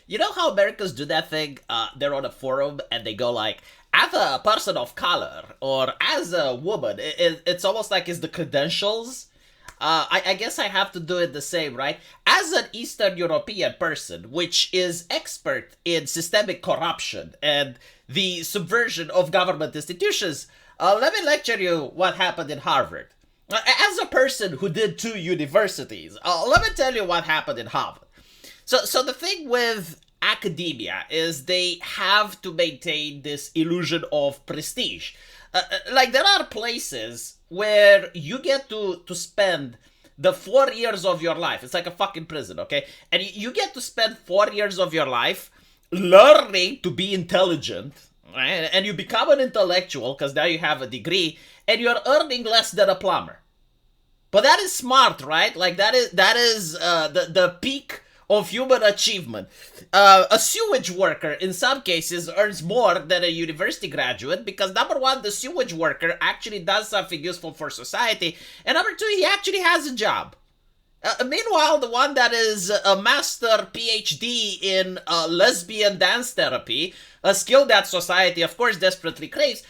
You know how Americans do that thing? They're on a forum and they go like, as a person of color or as a woman, it's almost like it's the credentials. I guess I have to do it the same, right? As an Eastern European person, which is expert in systemic corruption and the subversion of government institutions, let me lecture you what happened in Harvard. As a person who did 2 universities, let me tell you what happened in Harvard. So the thing with academia is they have to maintain this illusion of prestige. Like there are places where you get to spend the 4 years of your life. It's like a fucking prison, okay? And you get to spend 4 years of your life learning to be intelligent, right? And you become an intellectual because now you have a degree, and you're earning less than a plumber. But that is smart, right? Like that is the peak of human achievement. A sewage worker, in some cases, earns more than a university graduate because, number one, the sewage worker actually does something useful for society, and number two, he actually has a job. Meanwhile, the one that is a master PhD in lesbian dance therapy, a skill that society, of course, desperately craves,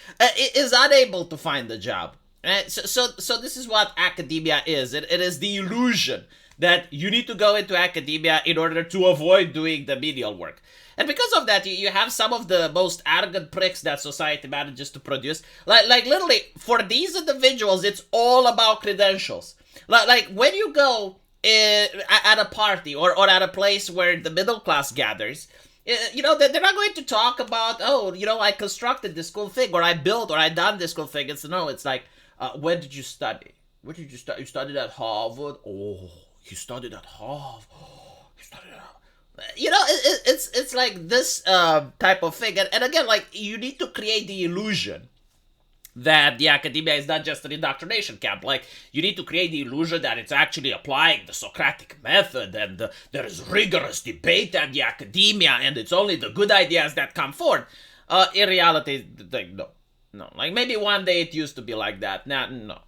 is unable to find a job. Right? So this is what academia is. It is the illusion that you need to go into academia in order to avoid doing the menial work. And because of that, you have some of the most arrogant pricks that society manages to produce. Like literally, for these individuals, it's all about credentials. Like when you go at a party or at a place where the middle class gathers, you know, they're not going to talk about, oh, you know, I constructed this cool thing, or I built, or I done this cool thing. It's like, where did you study? Where did you study? You studied at Harvard? Oh, you studied at Harvard. Oh, you studied at Harvard. You know, it's like this type of thing. And again, like, you need to create the illusion that the academia is not just an indoctrination camp. Like, you need to create the illusion that it's actually applying the Socratic method, and there is rigorous debate at the academia, and it's only the good ideas that come forward. In reality, like, no. Like, maybe one day it used to be like that. No.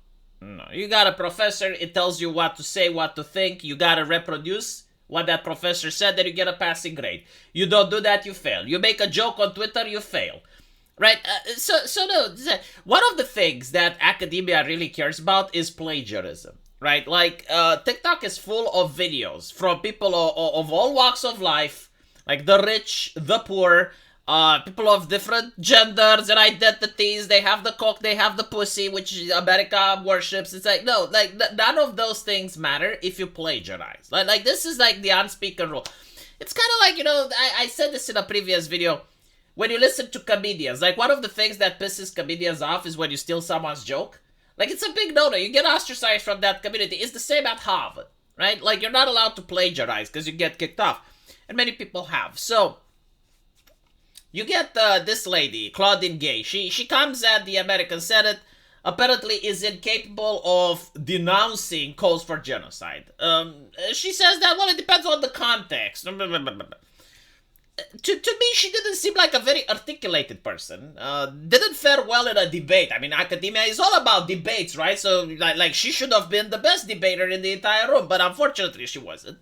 You got a professor, it tells you what to say, what to think. You gotta reproduce what that professor said, then you get a passing grade. You don't do that, you fail. You make a joke on Twitter, you fail. Right? So no, one of the things that academia really cares about is plagiarism. Right? Like, TikTok is full of videos from people of all walks of life, like the rich, the poor, people of different genders and identities. They have the cock, they have the pussy, which America worships. It's like, no, like, none of those things matter if you plagiarize. Like this is like the unspoken rule. It's kind of like, you know, I said this in a previous video. When you listen to comedians, like, one of the things that pisses comedians off is when you steal someone's joke. Like, it's a big no-no. You get ostracized from that community. It's the same at Harvard, right? Like, you're not allowed to plagiarize because you get kicked off. And many people have. So, you get this lady, Claudine Gay. She comes at the American Senate, apparently is incapable of denouncing calls for genocide. She says that, well, it depends on the context. To me, she didn't seem like a very articulated person. Didn't fare well in a debate. I mean, academia is all about debates, right? So, like, she should have been the best debater in the entire room, but unfortunately, she wasn't.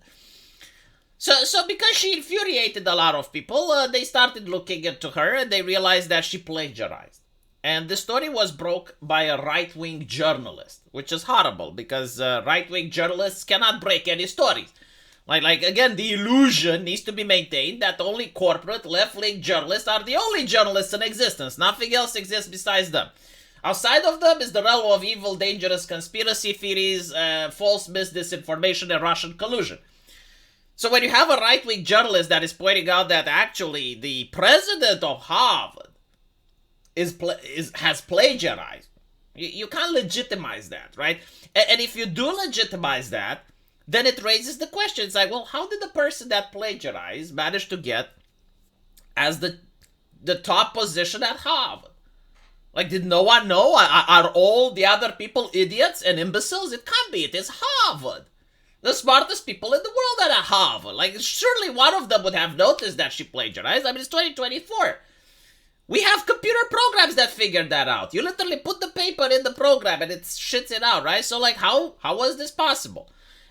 So because she infuriated a lot of people, they started looking into her, and they realized that she plagiarized. And the story was broke by a right-wing journalist, which is horrible, because right-wing journalists cannot break any stories. Like, again, the illusion needs to be maintained that only corporate left-wing journalists are the only journalists in existence. Nothing else exists besides them. Outside of them is the realm of evil, dangerous conspiracy theories, false misinformation, and Russian collusion. So when you have a right-wing journalist that is pointing out that actually the president of Harvard has plagiarized, you can't legitimize that, right? And if you do legitimize that, then it raises the question. It's like, well, how did the person that plagiarized manage to get as the top position at Harvard? Like, did no one know? Are all the other people idiots and imbeciles? It can't be. It is Harvard. The smartest people in the world at Harvard. Like, surely one of them would have noticed that she plagiarized. I mean, it's 2024. We have computer programs that figured that out. You literally put the paper in the program and it shits it out, right? So, like, how was this possible?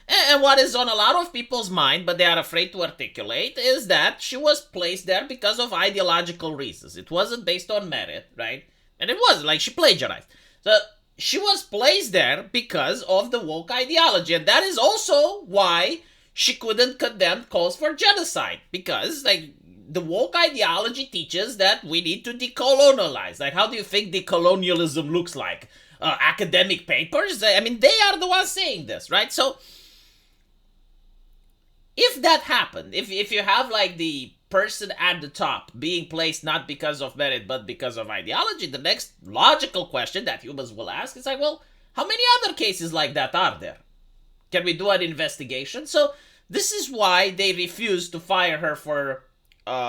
And what is on a lot of people's mind, but they are afraid to articulate, is that she was placed there because of ideological reasons. It wasn't based on merit, right? And it wasn't, like, she plagiarized. So she was placed there because of the woke ideology. And that is also why she couldn't condemn calls for genocide. Because, like, the woke ideology teaches that we need to decolonialize. Like, how do you think decolonialism looks like? Academic papers? I mean, they are the ones saying this, right? So if that happened, if you have like the person at the top being placed not because of merit but because of ideology, the next logical question that humans will ask is like, well, how many other cases like that are there? Can we do an investigation? So this is why they refused to fire her for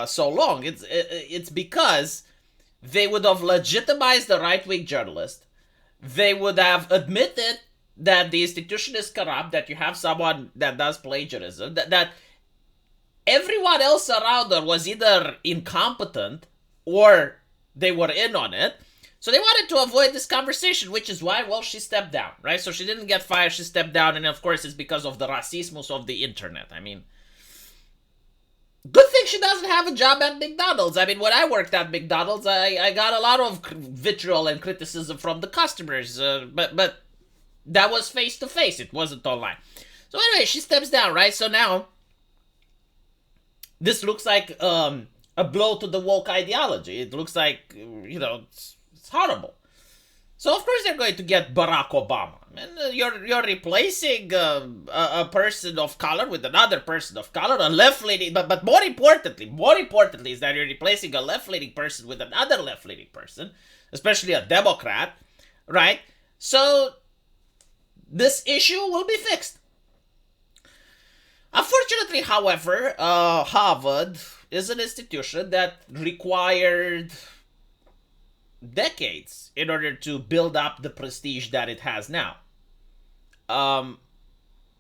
so long. It's because they would have legitimized the right-wing journalist. They would have admitted that the institution is corrupt, that you have someone that does plagiarism, that everyone else around her was either incompetent or they were in on it. So they wanted to avoid this conversation, which is why, well, she stepped down, right? So she didn't get fired, she stepped down, and of course it's because of the racismus of the internet. I mean, good thing she doesn't have a job at McDonald's. I mean, when I worked at McDonald's, I got a lot of vitriol and criticism from the customers, but that was face-to-face. It wasn't online. So anyway, she steps down, right? So now, this looks like a blow to the woke ideology. It looks like, you know, it's horrible. So of course they're going to get Barack Obama. And you're replacing a person of color with another person of color, a left-leaning, but more importantly is that you're replacing a left-leaning person with another left-leaning person, especially a Democrat, right? So this issue will be fixed. Unfortunately, however, Harvard is an institution that required decades in order to build up the prestige that it has now.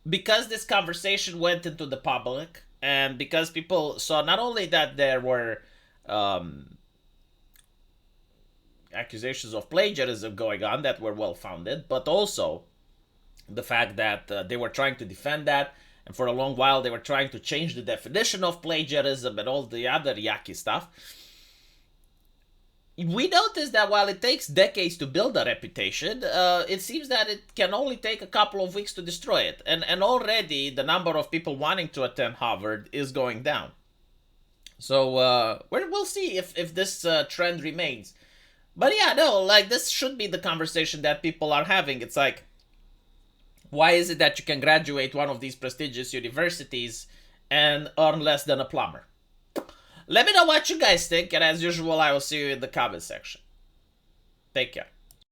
Because this conversation went into the public, and because people saw not only that there were accusations of plagiarism going on that were well-founded, but also the fact that they were trying to defend that, and for a long while they were trying to change the definition of plagiarism and all the other yucky stuff. We noticed that while it takes decades to build a reputation, it seems that it can only take a couple of weeks to destroy it. And already the number of people wanting to attend Harvard is going down. So we'll see if this trend remains. But yeah, no, like, this should be the conversation that people are having. It's like, why is it that you can graduate one of these prestigious universities and earn less than a plumber? Let me know what you guys think, and as usual, I will see you in the comment section. Take care.